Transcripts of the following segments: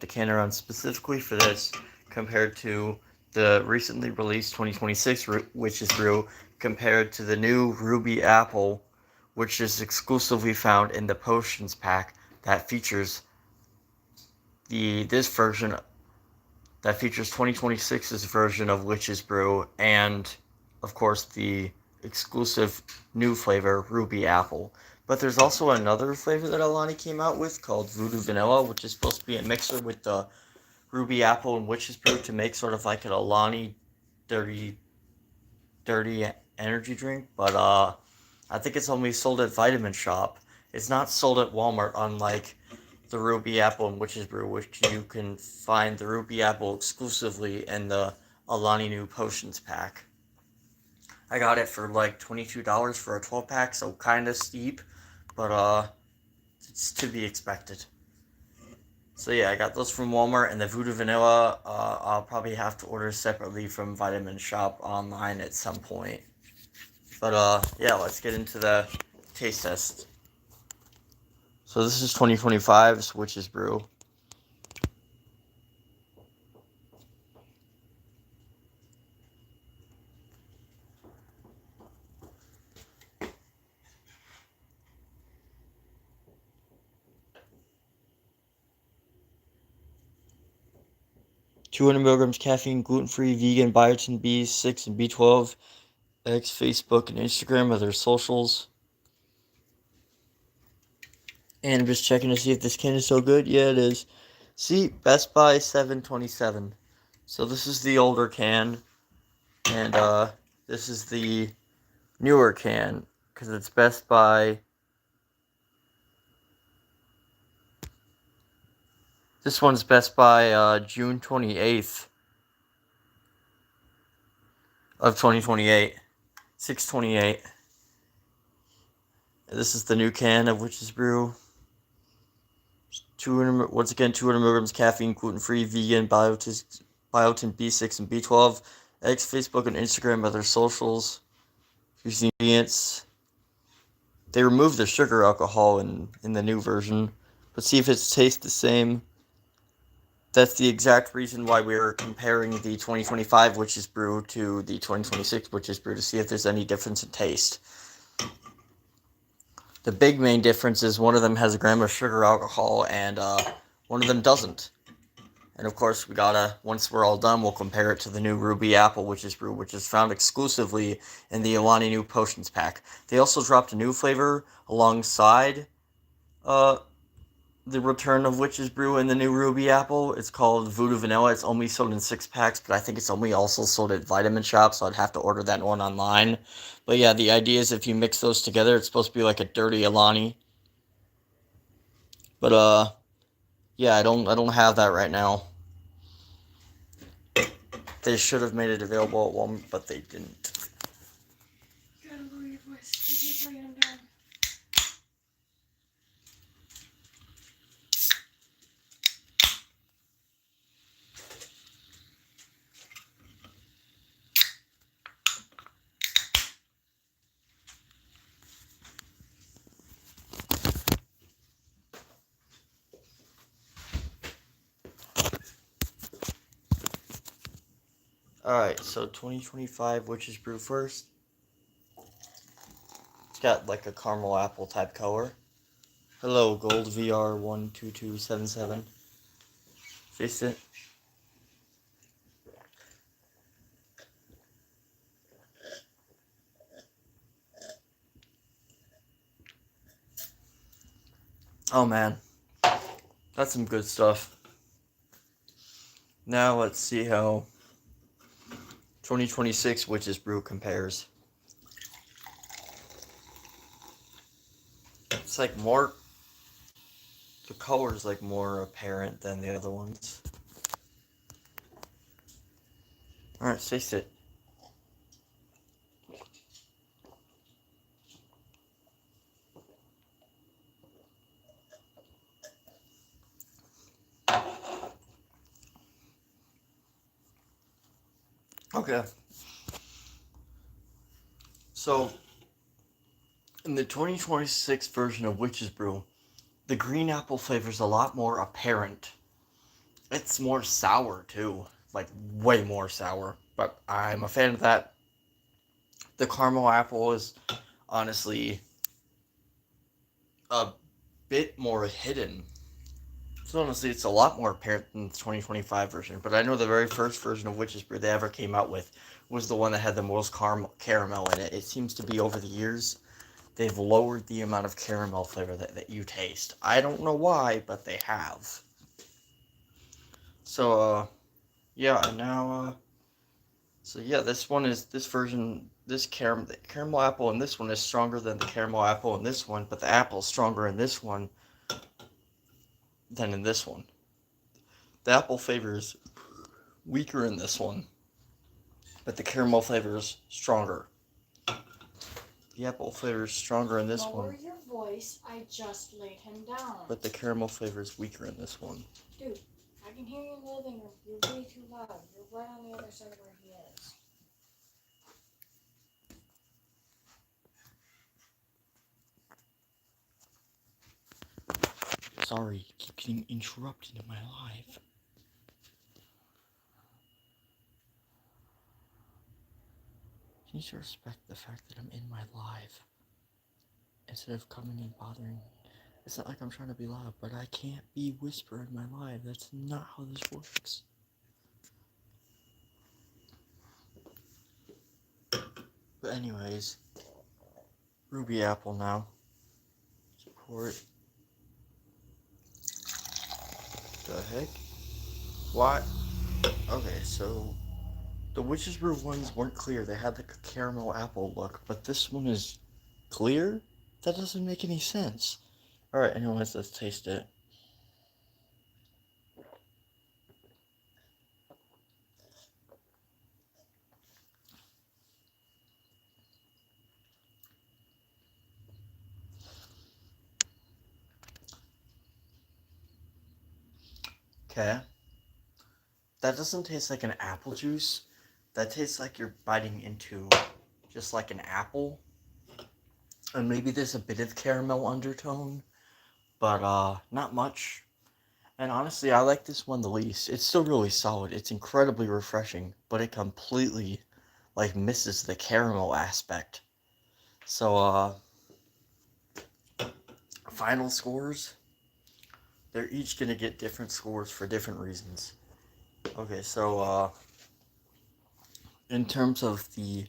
the can around specifically for this compared to the recently released 2026 Witch's Brew compared to the new Ruby Apple, which is exclusively found in the Potions pack that features this version that features 2026's version of Witch's Brew and, of course, the exclusive new flavor, Ruby Apple. But there's also another flavor that Alani came out with called Voodoo Vanilla, which is supposed to be a mixer with the Ruby Apple and Witch's Brew to make sort of like an Alani dirty, dirty energy drink. But I think it's only sold at Vitamin Shop. It's not sold at Walmart, unlike the Ruby Apple and Witch's Brew, which you can find the Ruby Apple exclusively in the Alani New Potions pack. I got it for like $22 for a 12 pack, so kind of steep, but it's to be expected. So yeah, I got those from Walmart, and the Voodoo Vanilla, I'll probably have to order separately from Vitamin Shop online at some point. But yeah, let's get into the taste test. So this is 2025's Witch's Brew. $200 caffeine, gluten-free, vegan, biotin B6 and B12. X, Facebook, and Instagram are their socials. And I'm just checking to see if this can is so good. Yeah, it is. See, Best Buy 727. So this is the older can, and this is the newer can, because it's Best Buy. This one's Best Buy June 28th of 2028. 628. This is the new can of Witch's Brew. 200, once again, 200 milligrams caffeine, gluten-free, vegan, biotin B6 and B12. X, Facebook, and Instagram are their socials. Here's the ingredients. They removed the sugar alcohol in the new version, but see if it tastes the same. That's the exact reason why we're comparing the 2025 Witch's Brew to the 2026 Witch's Brew to see if there's any difference in taste. The big main difference is one of them has a gram of sugar alcohol and one of them doesn't. And of course, we gotta, once we're all done, we'll compare it to the new Ruby Apple Witch's Brew, which is found exclusively in the Alani New Potions pack. They also dropped a new flavor alongside the return of Witch's Brew and the new Ruby Apple. It's called Voodoo Vanilla. It's only sold in 6 packs, but I think it's only also sold at Vitamin Shop, so I'd have to order that one online. But yeah, the idea is if you mix those together, it's supposed to be like a dirty Alani. But yeah, I don't have that right now. They should have made it available at Walmart, but they didn't. Alright, so 2025 Witch's Brew first. It's got like a caramel apple type color. Hello, Gold VR12277. Taste it. Oh man, that's some good stuff. Now let's see how 2026 Witch's Brew compares. It's like more, the color is like more apparent than the other ones. Alright, taste it. Okay. So, in the 2026 version of Witch's Brew, the green apple flavor is a lot more apparent It's more sour too, like way more sour. But I'm a fan of that. The caramel apple is honestly a bit more hidden. So honestly, it's a lot more apparent than the 2025 version. But I know the very first version of Witch's Brew they ever came out with was the one that had the most caramel in it. It seems to be over the years they've lowered the amount of caramel flavor that you taste. I don't know why, but they have. So yeah, and now so yeah, this version, this caramel apple in this one is stronger than the caramel apple in this one, but the apple's stronger in this one than in this one. The apple flavor is weaker in this one, but the caramel flavor is stronger. The apple flavor is stronger in this Lower one. your voice. I just laid him down. But the caramel flavor is weaker in this one. Dude, I can hear you in the living room. You're way too loud. You're right on the other side of where he is. Sorry, keep getting interrupted in my life. You need to respect the fact that I'm in my live instead of coming and bothering me. It's not like I'm trying to be loud, but I can't be whispering my live. That's not how this works. But anyways, Ruby Apple now. Support. The heck? What? Okay, so the Witch's Brew ones weren't clear. They had the caramel apple look, but this one is clear? That doesn't make any sense. Alright, anyways, let's taste it. Okay. That doesn't taste like an apple juice. That tastes like you're biting into just like an apple. And maybe there's a bit of caramel undertone, but not much. And honestly, I like this one the least. It's still really solid. It's incredibly refreshing, but it completely like misses the caramel aspect. So final scores. They're each gonna get different scores for different reasons. Okay, so in terms of the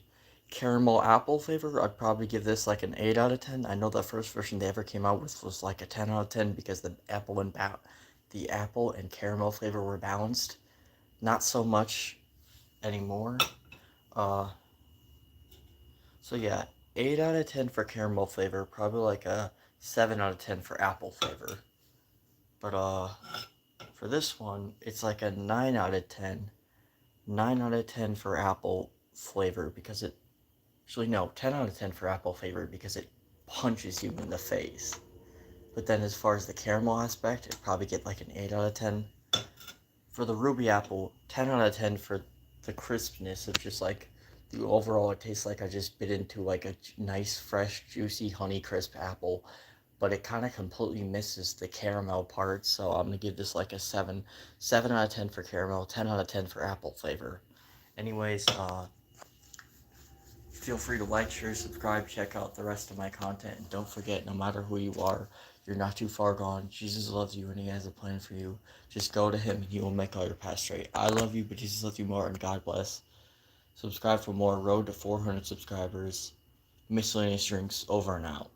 caramel apple flavor, I'd probably give this like an 8 out of 10. I know the first version they ever came out with was like a 10 out of 10 because the apple and caramel flavor were balanced. Not so much anymore. Uh, so yeah, 8 out of 10 for caramel flavor, probably like a 7 out of 10 for apple flavor. But for this one, it's like a 9 out of 10. 9 out of 10 for apple flavor because it actually no, 10 out of 10 for apple flavor because it punches you in the face. But then as far as the caramel aspect, it'd probably get like an 8 out of 10. For the ruby apple, 10 out of 10 for the crispness of just like the overall, it tastes like I just bit into like a nice, fresh, juicy honey crisp apple, but it kind of completely misses the caramel part, so I'm gonna give this like a 7. 7 out of 10 for caramel, 10 out of 10 for apple flavor. Anyways, feel free to like, share, subscribe, check out the rest of my content, and don't forget, no matter who you are, you're not too far gone. Jesus loves you and he has a plan for you. Just go to him and he will make all your paths straight. I love you, but Jesus loves you more, and God bless. Subscribe for more Road to 400 subscribers. Miscellaneous drinks over and out.